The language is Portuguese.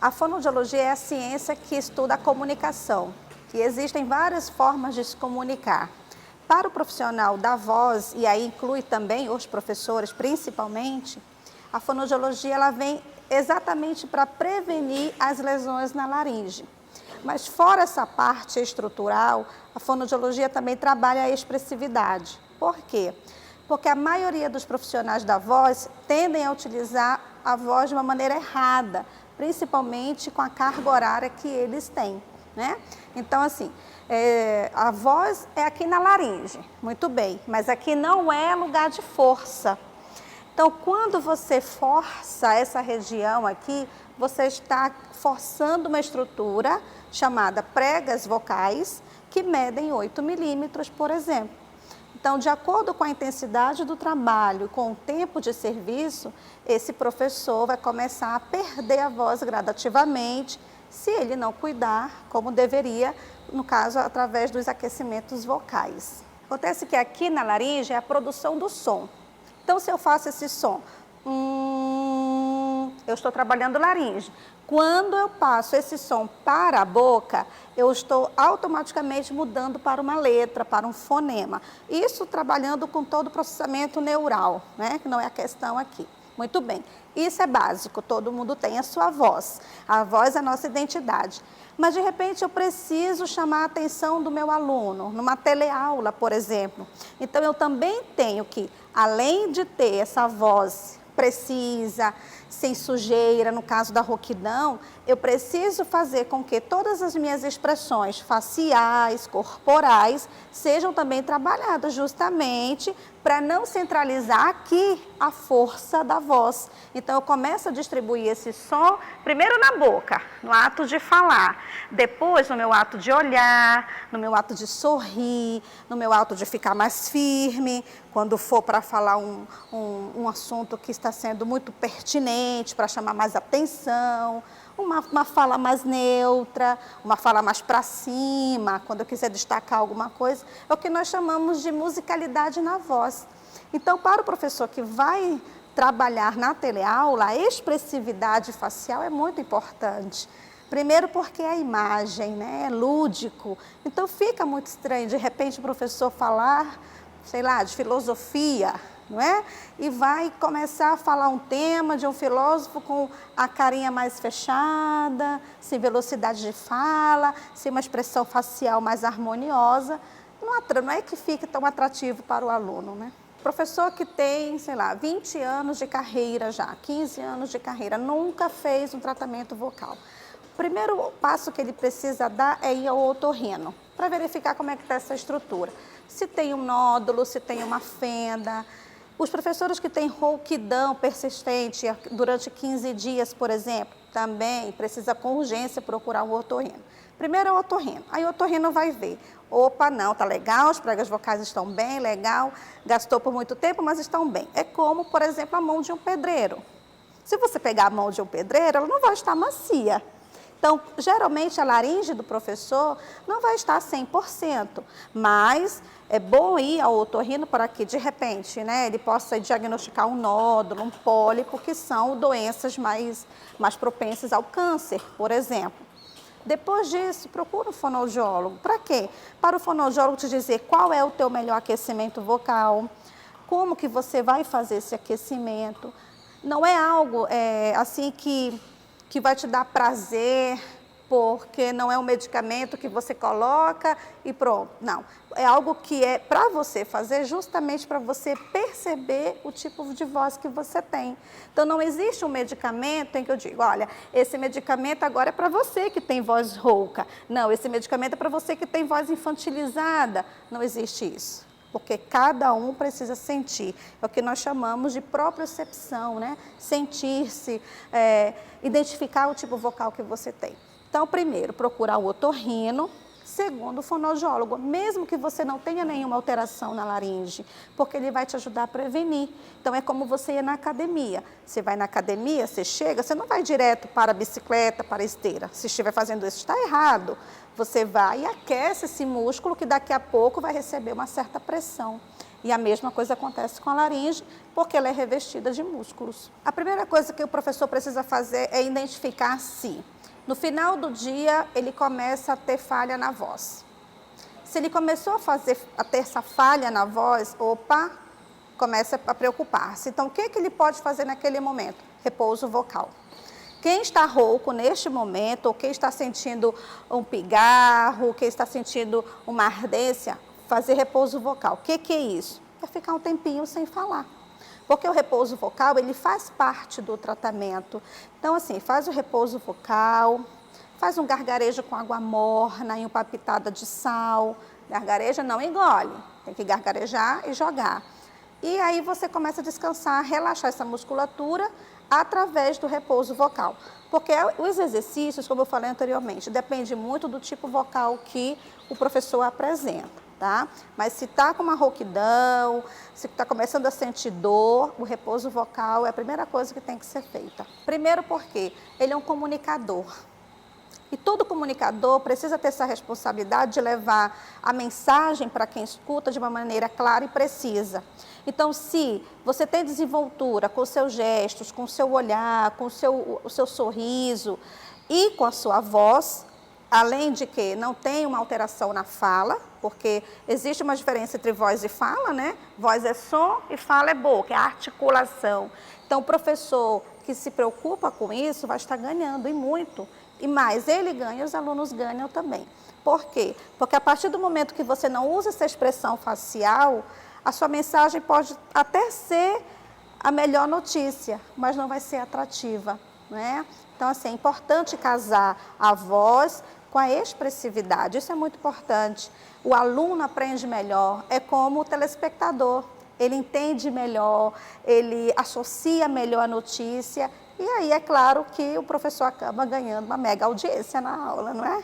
A fonoaudiologia é a ciência que estuda a comunicação, que existem várias formas de se comunicar. Para o profissional da voz, e aí inclui também os professores principalmente, a fonoaudiologia ela vem exatamente para prevenir as lesões na laringe. Mas fora essa parte estrutural, a fonoaudiologia também trabalha a expressividade. Por quê? Porque a maioria dos profissionais da voz tendem a utilizar a voz de uma maneira errada, principalmente com a carga horária que eles têm, né? Então, assim, a voz é aqui na laringe, muito bem, mas aqui não é lugar de força. Então, quando você força essa região aqui, você está forçando uma estrutura chamada pregas vocais, que medem 8 milímetros, por exemplo. Então, de acordo com a intensidade do trabalho, com o tempo de serviço, esse professor vai começar a perder a voz gradativamente, se ele não cuidar como deveria, no caso, através dos aquecimentos vocais. Acontece que aqui na laringe é a produção do som. Então, se eu faço esse som, eu estou trabalhando laringe. Quando eu passo esse som para a boca, eu estou automaticamente mudando para uma letra, para um fonema. Isso trabalhando com todo o processamento neural, né? Que não é a questão aqui. Muito bem, isso é básico, todo mundo tem a sua voz. A voz é a nossa identidade. Mas, de repente, eu preciso chamar a atenção do meu aluno, numa teleaula, por exemplo. Então, eu também tenho que, além de ter essa voz precisa, sem sujeira, no caso da rouquidão, eu preciso fazer com que todas as minhas expressões faciais, corporais, sejam também trabalhadas justamente para não centralizar aqui a força da voz. Então, eu começo a distribuir esse som, primeiro na boca, no ato de falar, depois no meu ato de olhar, no meu ato de sorrir, no meu ato de ficar mais firme, quando for para falar um assunto que está sendo muito pertinente, para chamar mais atenção, uma fala mais neutra, uma fala mais para cima, quando eu quiser destacar alguma coisa, é o que nós chamamos de musicalidade na voz. Então, para o professor que vai trabalhar na teleaula, a expressividade facial é muito importante. Primeiro porque é a imagem, né? É lúdico, então fica muito estranho de repente o professor falar, sei lá, de filosofia, não é? E vai começar a falar um tema de um filósofo com a carinha mais fechada, sem velocidade de fala, sem uma expressão facial mais harmoniosa. Não é que fique tão atrativo para o aluno, né? Professor que tem, sei lá, 20 anos de carreira já, 15 anos de carreira, nunca fez um tratamento vocal. O primeiro passo que ele precisa dar é ir ao otorrino, para verificar como é que está essa estrutura. Se tem um nódulo, se tem uma fenda. Os professores que têm rouquidão persistente durante 15 dias, por exemplo, também precisa com urgência procurar um otorrino. Primeiro é o otorrino, aí o otorrino vai ver. Opa, não, tá legal, as pregas vocais estão bem, legal, gastou por muito tempo, mas estão bem. É como, por exemplo, a mão de um pedreiro. Se você pegar a mão de um pedreiro, ela não vai estar macia. Então, geralmente, a laringe do professor não vai estar 100%, mas é bom ir ao otorrino para que, de repente, né, ele possa diagnosticar um nódulo, um pólipo, que são doenças mais propensas ao câncer, por exemplo. Depois disso, procura um fonoaudiólogo. Para quê? Para o fonoaudiólogo te dizer qual é o teu melhor aquecimento vocal, como que você vai fazer esse aquecimento. Não é algo assim que vai te dar prazer, porque não é um medicamento que você coloca e pronto. Não, é algo que é para você fazer justamente para você perceber o tipo de voz que você tem. Então, não existe um medicamento em que eu digo, olha, esse medicamento agora é para você que tem voz rouca. Não, esse medicamento é para você que tem voz infantilizada. Não existe isso. Porque cada um precisa sentir. É o que nós chamamos de propriocepção, né? Sentir-se, identificar o tipo vocal que você tem. Então, primeiro, procurar o otorrino. Segundo, o fonoaudiólogo, mesmo que você não tenha nenhuma alteração na laringe, porque ele vai te ajudar a prevenir. Então, é como você ir na academia. Você vai na academia, você chega, você não vai direto para a bicicleta, para a esteira. Se estiver fazendo isso, está errado. Você vai e aquece esse músculo que daqui a pouco vai receber uma certa pressão. E a mesma coisa acontece com a laringe, porque ela é revestida de músculos. A primeira coisa que o professor precisa fazer é identificar se No final do dia, ele começa a ter falha na voz. Se ele começou a ter essa falha na voz, opa, começa a preocupar-se. Então, o que ele pode fazer naquele momento? Repouso vocal. Quem está rouco neste momento, ou quem está sentindo um pigarro, quem está sentindo uma ardência, fazer repouso vocal. O que é isso? É ficar um tempinho sem falar. Porque o repouso vocal, ele faz parte do tratamento. Então, assim, faz o repouso vocal, faz um gargarejo com água morna e uma pitada de sal. Gargareja, não engole, tem que gargarejar e jogar. E aí você começa a descansar, relaxar essa musculatura através do repouso vocal. Porque os exercícios, como eu falei anteriormente, depende muito do tipo vocal que o professor apresenta, tá? Mas se está com uma rouquidão, se está começando a sentir dor, o repouso vocal é a primeira coisa que tem que ser feita. Primeiro porque ele é um comunicador. E todo comunicador precisa ter essa responsabilidade de levar a mensagem para quem escuta de uma maneira clara e precisa. Então, se você tem desenvoltura com os seus gestos, com o seu olhar, com o seu sorriso e com a sua voz, além de que não tem uma alteração na fala, porque existe uma diferença entre voz e fala, né? Voz é som e fala é boca, é articulação. Então, o professor que se preocupa com isso vai estar ganhando, e muito. E mais, ele ganha, os alunos ganham também. Por quê? Porque a partir do momento que você não usa essa expressão facial, a sua mensagem pode até ser a melhor notícia, mas não vai ser atrativa, né? Então, assim, é importante casar a voz com a expressividade, isso é muito importante. O aluno aprende melhor, é como o telespectador. Ele entende melhor, ele associa melhor a notícia, e aí é claro que o professor acaba ganhando uma mega audiência na aula, não é?